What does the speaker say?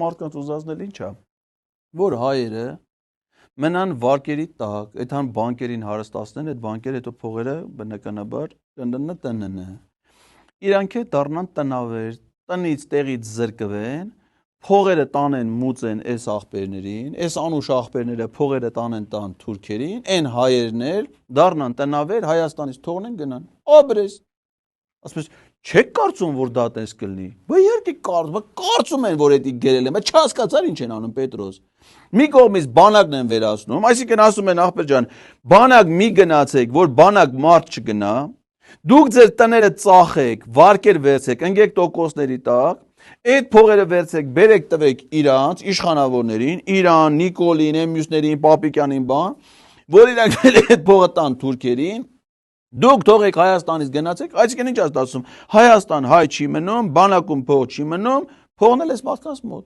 մարդկանց ուզածնել ինչ է, որ հայերը մնան վարկերի տակ, այդքան բանկերին հարստացնեն, այդ բանկերը հետո փողերը բնականաբար տնն։ Իրանք դառնան տնավեր, տնից տեղից զրկվեն, փողերը տանեն մուծեն այս աղբերներին, այս անուշ աղբերները փողերը տանեն տան թուրքերին, այն հայերն էլ դառնան տնավեր, Հայաստանից թողնեն գնան։ Աբրես։ Ասես չեք կարծում, որ դա տես կլինի։ Բա իհարկե կարծում են, որ դա գերել են, բայց չհասկացար ինչ են անում Պետրոս։ Մի կողմից բանակն են վերացնում, այսինքն ասում են ախպեր ջան, բանակ մի գնացեք, որ բանակ մարդ չգնա, դուք ձեր տները ծախեք, վարկեր վերցեք, ընկեք տոկոսների տակ, այդ փողերը վերցեք, բերեք տվեք իրանց իշխանավորներին, Իրան, Նիկոլին, մյուսներին, Պապիկյանին բան, որ իրանք այդ փողը տան թուրքերին, դուք թողեք Հայաստանից գնացեք, այսինքն ինչ ասում, Հայաստան հայ չի մնում, բանակում փող չի մնում, փողն էլ էս մարդկանց մոտ։